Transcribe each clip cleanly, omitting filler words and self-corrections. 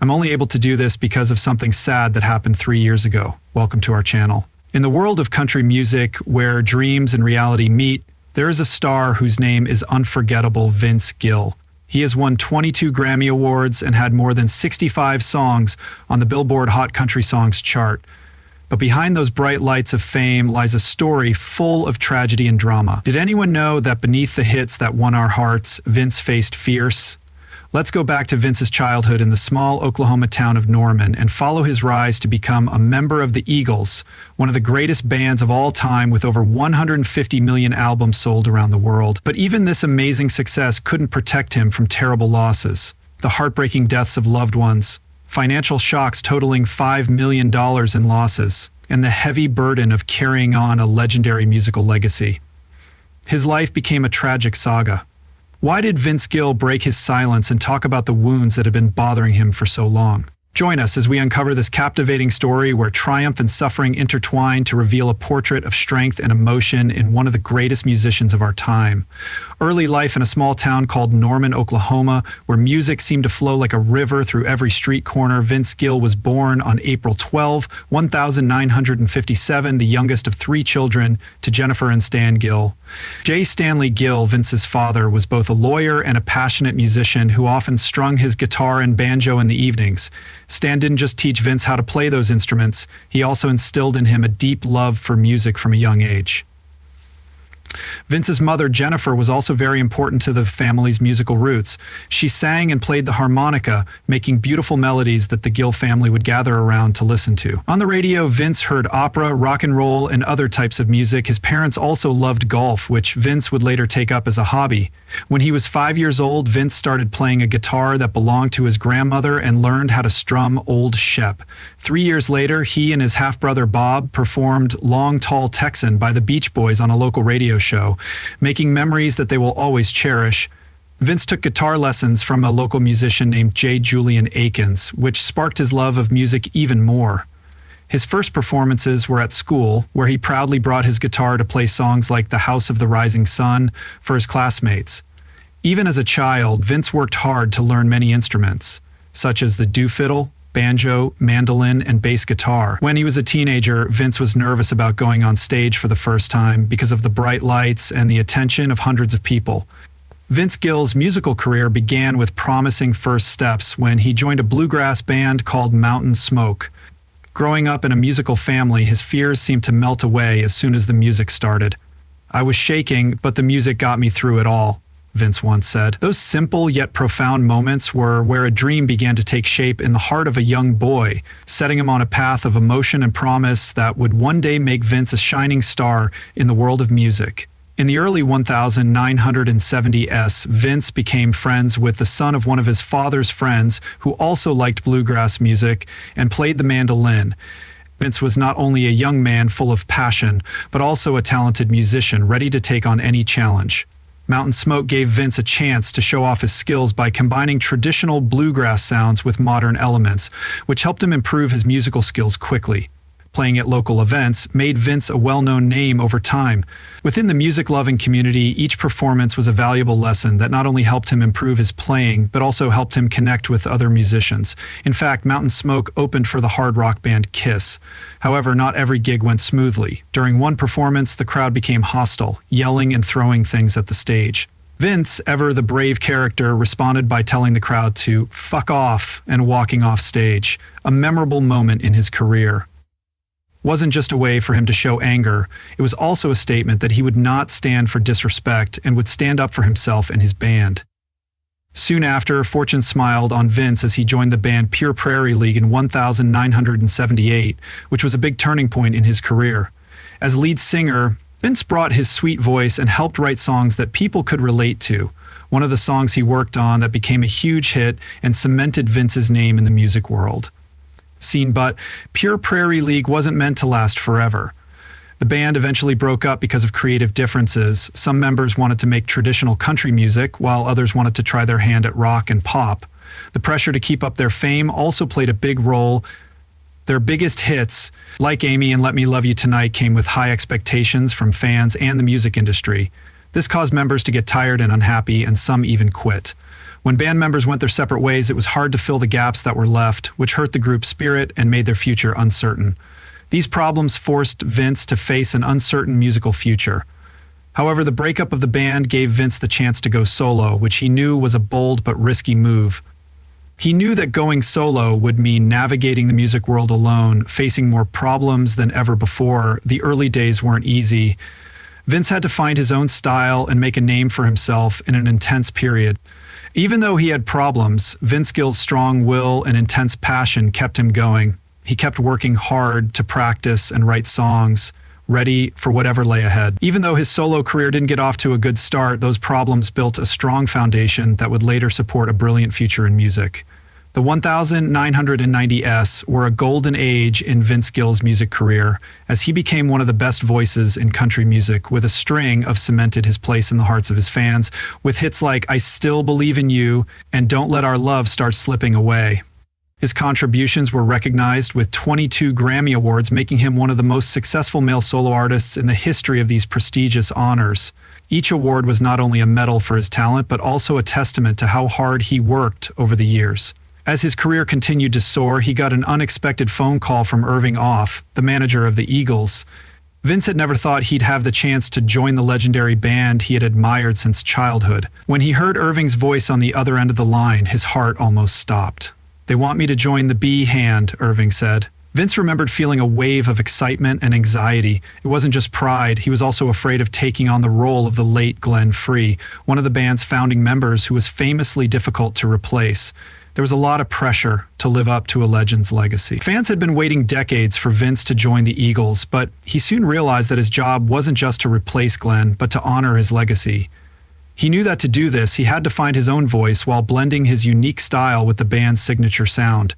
I'm only able to do this because of something sad that happened 3 years ago. Welcome to our channel. In the world of country music, where dreams and reality meet, there is a star whose name is unforgettable: Vince Gill. He has won 22 Grammy Awards and had more than 65 songs on the Billboard Hot Country Songs chart. But behind those bright lights of fame lies a story full of tragedy and drama. Did anyone know that beneath the hits that won our hearts, Vince faced fierce? Let's go back to Vince's childhood in the small Oklahoma town of Norman and follow his rise to become a member of the Eagles, one of the greatest bands of all time with over 150 million albums sold around the world. But even this amazing success couldn't protect him from terrible losses. The heartbreaking deaths of loved ones, financial shocks totaling $5 million in losses, and the heavy burden of carrying on a legendary musical legacy. His life became a tragic saga. Why did Vince Gill break his silence and talk about the wounds that had been bothering him for so long? Join us as we uncover this captivating story where triumph and suffering intertwine to reveal a portrait of strength and emotion in one of the greatest musicians of our time. Early life in a small town called Norman, Oklahoma, where music seemed to flow like a river through every street corner. Vince Gill was born on April 12, 1957, the youngest of 3 children, to Jennifer and Stan Gill. J. Stanley Gill, Vince's father, was both a lawyer and a passionate musician who often strung his guitar and banjo in the evenings. Stan didn't just teach Vince how to play those instruments, he also instilled in him a deep love for music from a young age. Vince's mother, Jennifer, was also very important to the family's musical roots. She sang and played the harmonica, making beautiful melodies that the Gill family would gather around to listen to. On the radio, Vince heard opera, rock and roll, and other types of music. His parents also loved golf, which Vince would later take up as a hobby. When he was 5 years old, Vince started playing a guitar that belonged to his grandmother and learned how to strum Old Shep. 3 years later, he and his half-brother Bob performed Long Tall Texan by the Beach Boys on a local radio show, making memories that they will always cherish. Vince took guitar lessons from a local musician named J. Julian Akins, which sparked his love of music even more. His first performances were at school, where he proudly brought his guitar to play songs like The House of the Rising Sun for his classmates. Even as a child, Vince worked hard to learn many instruments, such as the doo-fiddle, banjo, mandolin, and bass guitar. When he was a teenager, Vince was nervous about going on stage for the first time because of the bright lights and the attention of hundreds of people. Vince Gill's musical career began with promising first steps when he joined a bluegrass band called Mountain Smoke. Growing up in a musical family, his fears seemed to melt away as soon as the music started. "I was shaking, but the music got me through it all," Vince once said. Those simple yet profound moments were where a dream began to take shape in the heart of a young boy, setting him on a path of emotion and promise that would one day make Vince a shining star in the world of music. In the early 1970s, Vince became friends with the son of one of his father's friends who also liked bluegrass music and played the mandolin. Vince was not only a young man full of passion, but also a talented musician ready to take on any challenge. Mountain Smoke gave Vince a chance to show off his skills by combining traditional bluegrass sounds with modern elements, which helped him improve his musical skills quickly. Playing at local events made Vince a well-known name over time. Within the music-loving community, each performance was a valuable lesson that not only helped him improve his playing, but also helped him connect with other musicians. In fact, Mountain Smoke opened for the hard rock band Kiss. However, not every gig went smoothly. During one performance, the crowd became hostile, yelling and throwing things at the stage. Vince, ever the brave character, responded by telling the crowd to "fuck off" and walking off stage, a memorable moment in his career. Wasn't just a way for him to show anger, it was also a statement that he would not stand for disrespect and would stand up for himself and his band. Soon after, fortune smiled on Vince as he joined the band Pure Prairie League in 1978, which was a big turning point in his career. As lead singer, Vince brought his sweet voice and helped write songs that people could relate to. One of the songs he worked on that became a huge hit and cemented Vince's name in the music world. But Pure Prairie League wasn't meant to last forever. The band eventually broke up because of creative differences. Some members wanted to make traditional country music, while others wanted to try their hand at rock and pop. The pressure to keep up their fame also played a big role. Their biggest hits, like Amy and Let Me Love You Tonight, came with high expectations from fans and the music industry. This caused members to get tired and unhappy, and some even quit. When band members went their separate ways, it was hard to fill the gaps that were left, which hurt the group's spirit and made their future uncertain. These problems forced Vince to face an uncertain musical future. However, the breakup of the band gave Vince the chance to go solo, which he knew was a bold but risky move. He knew that going solo would mean navigating the music world alone, facing more problems than ever before. The early days weren't easy. Vince had to find his own style and make a name for himself in an intense period. Even though he had problems, Vince Gill's strong will and intense passion kept him going. He kept working hard to practice and write songs, ready for whatever lay ahead. Even though his solo career didn't get off to a good start, those problems built a strong foundation that would later support a brilliant future in music. The 1990s were a golden age in Vince Gill's music career, as he became one of the best voices in country music, with a string of cemented his place in the hearts of his fans, with hits like I Still Believe in You and Don't Let Our Love Start Slipping Away. His contributions were recognized with 22 Grammy Awards, making him one of the most successful male solo artists in the history of these prestigious honors. Each award was not only a medal for his talent, but also a testament to how hard he worked over the years. As his career continued to soar, he got an unexpected phone call from Irving Off, the manager of the Eagles. Vince had never thought he'd have the chance to join the legendary band he had admired since childhood. When he heard Irving's voice on the other end of the line, his heart almost stopped. "They want me to join the B hand," Irving said. Vince remembered feeling a wave of excitement and anxiety. It wasn't just pride, he was also afraid of taking on the role of the late Glenn Free, one of the band's founding members who was famously difficult to replace. There was a lot of pressure to live up to a legend's legacy. Fans had been waiting decades for Vince to join the Eagles, but he soon realized that his job wasn't just to replace Glenn, but to honor his legacy. He knew that to do this, he had to find his own voice while blending his unique style with the band's signature sound.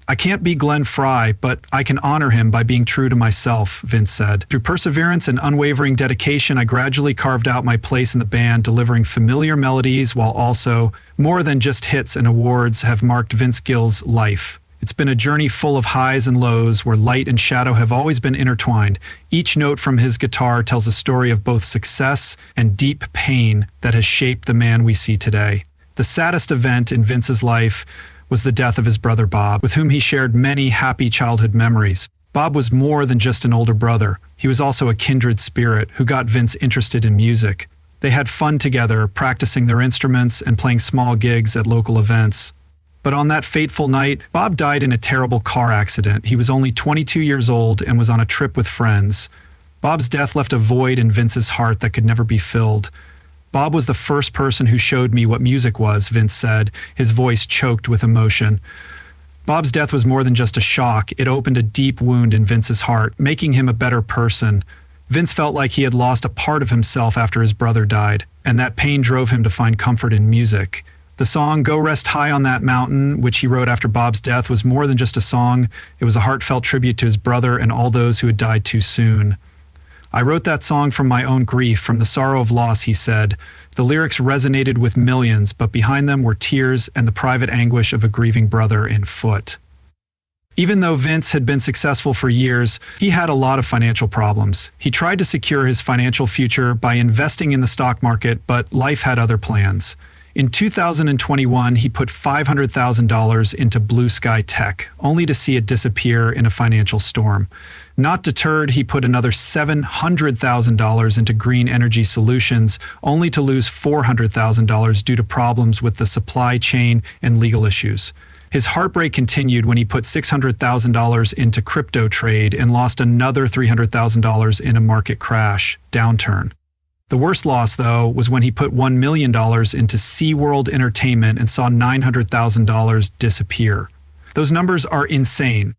"I can't be Glenn Frey, but I can honor him by being true to myself," Vince said. "Through perseverance and unwavering dedication, I gradually carved out my place in the band, delivering familiar melodies while also, more than just hits and awards, have marked Vince Gill's life. It's been a journey full of highs and lows, where light and shadow have always been intertwined. Each note from his guitar tells a story of both success and deep pain that has shaped the man we see today." The saddest event in Vince's life was the death of his brother Bob, with whom he shared many happy childhood memories. Bob was more than just an older brother. He was also a kindred spirit who got Vince interested in music. They had fun together, practicing their instruments and playing small gigs at local events. But on that fateful night, Bob died in a terrible car accident. He was only 22 years old and was on a trip with friends. Bob's death left a void in Vince's heart that could never be filled. "Bob was the first person who showed me what music was," Vince said, his voice choked with emotion. Bob's death was more than just a shock. It opened a deep wound in Vince's heart, making him a better person. Vince felt like he had lost a part of himself after his brother died, and that pain drove him to find comfort in music. The song "Go Rest High on That Mountain," which he wrote after Bob's death, was more than just a song. It was a heartfelt tribute to his brother and all those who had died too soon. "I wrote that song from my own grief, from the sorrow of loss," he said. The lyrics resonated with millions, but behind them were tears and the private anguish of a grieving brother in foot. Even though Vince had been successful for years, he had a lot of financial problems. He tried to secure his financial future by investing in the stock market, but life had other plans. In 2021, he put $500,000 into Blue Sky Tech, only to see it disappear in a financial storm. Not deterred, he put another $700,000 into Green Energy Solutions, only to lose $400,000 due to problems with the supply chain and legal issues. His heartbreak continued when he put $600,000 into crypto trade and lost another $300,000 in a market crash, downturn. The worst loss, though, was when he put $1 million into SeaWorld Entertainment and saw $900,000 disappear. Those numbers are insane.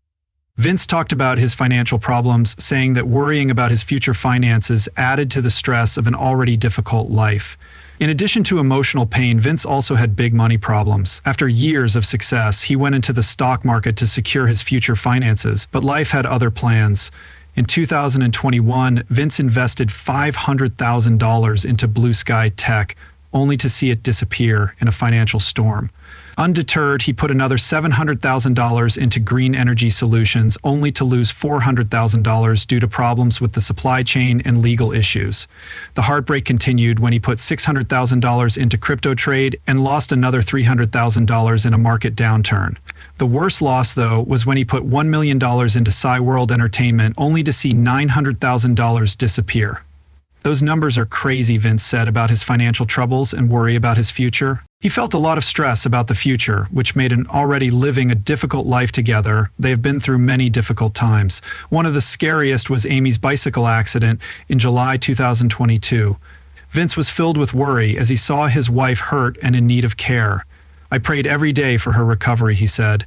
Vince talked about his financial problems, saying that worrying about his future finances added to the stress of an already difficult life. In addition to emotional pain, Vince also had big money problems. After years of success, he went into the stock market to secure his future finances, but life had other plans. In 2021, Vince invested $500,000 into Blue Sky Tech, only to see it disappear in a financial storm. Undeterred, he put another $700,000 into green energy solutions, only to lose $400,000 due to problems with the supply chain and legal issues. The heartbreak continued when he put $600,000 into crypto trade and lost another $300,000 in a market downturn. The worst loss, though, was when he put $1 million into Cyworld Entertainment, only to see $900,000 disappear. "Those numbers are crazy," Vince said about his financial troubles and worry about his future. He felt a lot of stress about the future, which made an already living a difficult life together. They have been through many difficult times. One of the scariest was Amy's bicycle accident in July 2022. Vince was filled with worry as he saw his wife hurt and in need of care. "I prayed every day for her recovery," he said.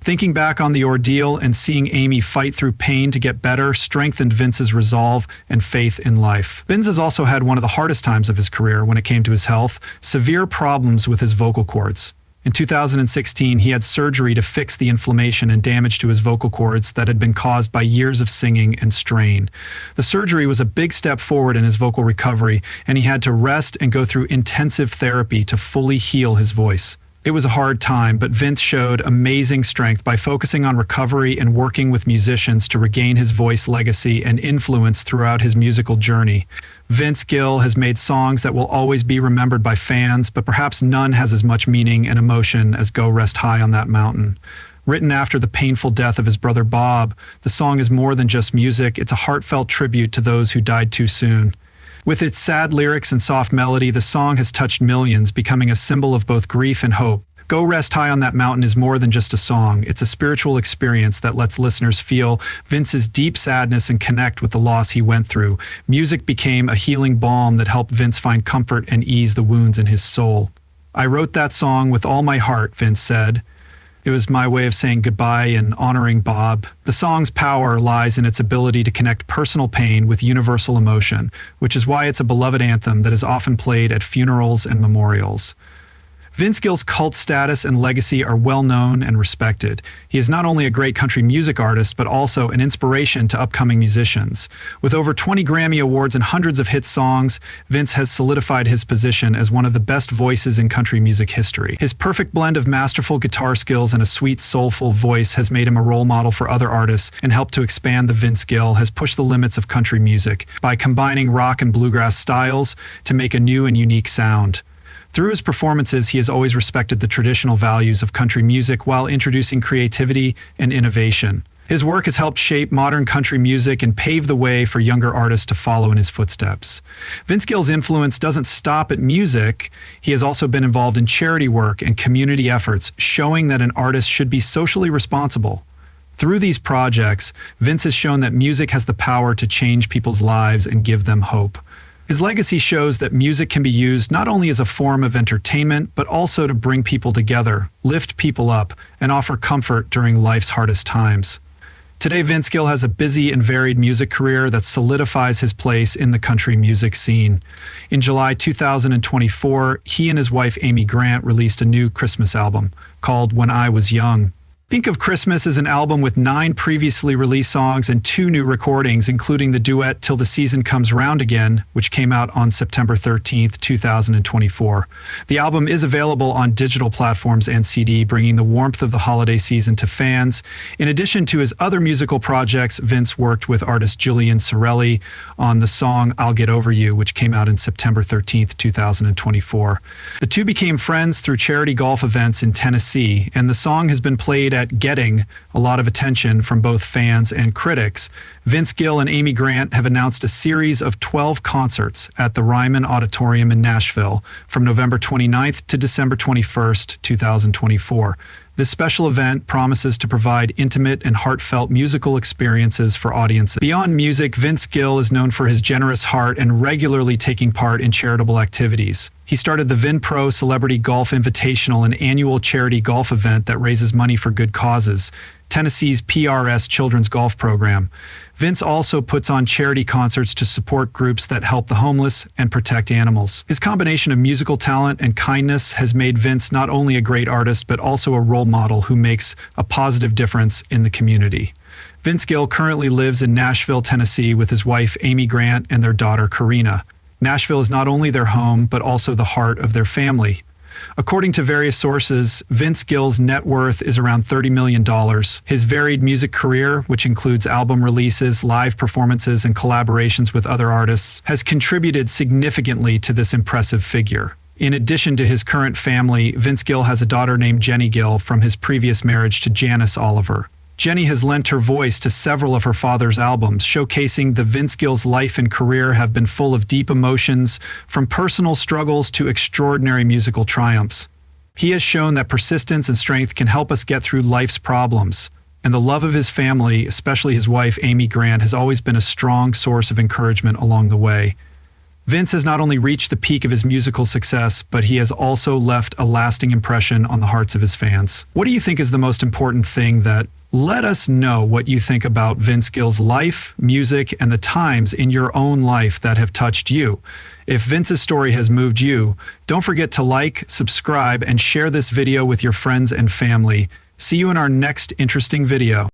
Thinking back on the ordeal and seeing Amy fight through pain to get better strengthened Vince's resolve and faith in life. Vince has also had one of the hardest times of his career when it came to his health, severe problems with his vocal cords. In 2016, he had surgery to fix the inflammation and damage to his vocal cords that had been caused by years of singing and strain. The surgery was a big step forward in his vocal recovery, and he had to rest and go through intensive therapy to fully heal his voice. It was a hard time, but Vince showed amazing strength by focusing on recovery and working with musicians to regain his voice legacy and influence throughout his musical journey. Vince Gill has made songs that will always be remembered by fans, but perhaps none has as much meaning and emotion as "Go Rest High on That Mountain." Written after the painful death of his brother Bob, the song is more than just music, it's a heartfelt tribute to those who died too soon. With its sad lyrics and soft melody, the song has touched millions, becoming a symbol of both grief and hope. "Go Rest High on That Mountain" is more than just a song. It's a spiritual experience that lets listeners feel Vince's deep sadness and connect with the loss he went through. Music became a healing balm that helped Vince find comfort and ease the wounds in his soul. "I wrote that song with all my heart," Vince said. "It was my way of saying goodbye and honoring Bob." The song's power lies in its ability to connect personal pain with universal emotion, which is why it's a beloved anthem that is often played at funerals and memorials. Vince Gill's cult status and legacy are well known and respected. He is not only a great country music artist, but also an inspiration to upcoming musicians. With over 20 Grammy Awards and hundreds of hit songs, Vince has solidified his position as one of the best voices in country music history. His perfect blend of masterful guitar skills and a sweet, soulful voice has made him a role model for other artists and helped to expand the Vince Gill has pushed the limits of country music by combining rock and bluegrass styles to make a new and unique sound. Through his performances, he has always respected the traditional values of country music while introducing creativity and innovation. His work has helped shape modern country music and pave the way for younger artists to follow in his footsteps. Vince Gill's influence doesn't stop at music. He has also been involved in charity work and community efforts, showing that an artist should be socially responsible. Through these projects, Vince has shown that music has the power to change people's lives and give them hope. His legacy shows that music can be used not only as a form of entertainment, but also to bring people together, lift people up, and offer comfort during life's hardest times. Today, Vince Gill has a busy and varied music career that solidifies his place in the country music scene. In July 2024, he and his wife Amy Grant released a new Christmas album called "When I Was Young." Think of Christmas as an album with 9 previously released songs and 2 new recordings, including the duet "Till the Season Comes Round Again," which came out on September 13th, 2024. The album is available on digital platforms and CD, bringing the warmth of the holiday season to fans. In addition to his other musical projects, Vince worked with artist Julian Sorelli on the song "I'll Get Over You," which came out in September 13th, 2024. The two became friends through charity golf events in Tennessee, and the song has been played at getting a lot of attention from both fans and critics. Vince Gill and Amy Grant have announced a series of 12 concerts at the Ryman Auditorium in Nashville from November 29th to December 21st, 2024. This special event promises to provide intimate and heartfelt musical experiences for audiences. Beyond music, Vince Gill is known for his generous heart and regularly taking part in charitable activities. He started the VinPro Celebrity Golf Invitational, an annual charity golf event that raises money for good causes, Tennessee's PRS Children's Golf Program. Vince also puts on charity concerts to support groups that help the homeless and protect animals. His combination of musical talent and kindness has made Vince not only a great artist, but also a role model who makes a positive difference in the community. Vince Gill currently lives in Nashville, Tennessee with his wife Amy Grant and their daughter Karina. Nashville is not only their home, but also the heart of their family. According to various sources, Vince Gill's net worth is around $30 million. His varied music career, which includes album releases, live performances, and collaborations with other artists, has contributed significantly to this impressive figure. In addition to his current family, Vince Gill has a daughter named Jenny Gill from his previous marriage to Janice Oliver. Jenny has lent her voice to several of her father's albums, showcasing that Vince Gill's life and career have been full of deep emotions, from personal struggles to extraordinary musical triumphs. He has shown that persistence and strength can help us get through life's problems, and the love of his family, especially his wife Amy Grant, has always been a strong source of encouragement along the way. Vince has not only reached the peak of his musical success, but he has also left a lasting impression on the hearts of his fans. What do you think is the most important thing that... Let us know what you think about Vince Gill's life, music, and the times in your own life that have touched you. If Vince's story has moved you, don't forget to like, subscribe, and share this video with your friends and family. See you in our next interesting video.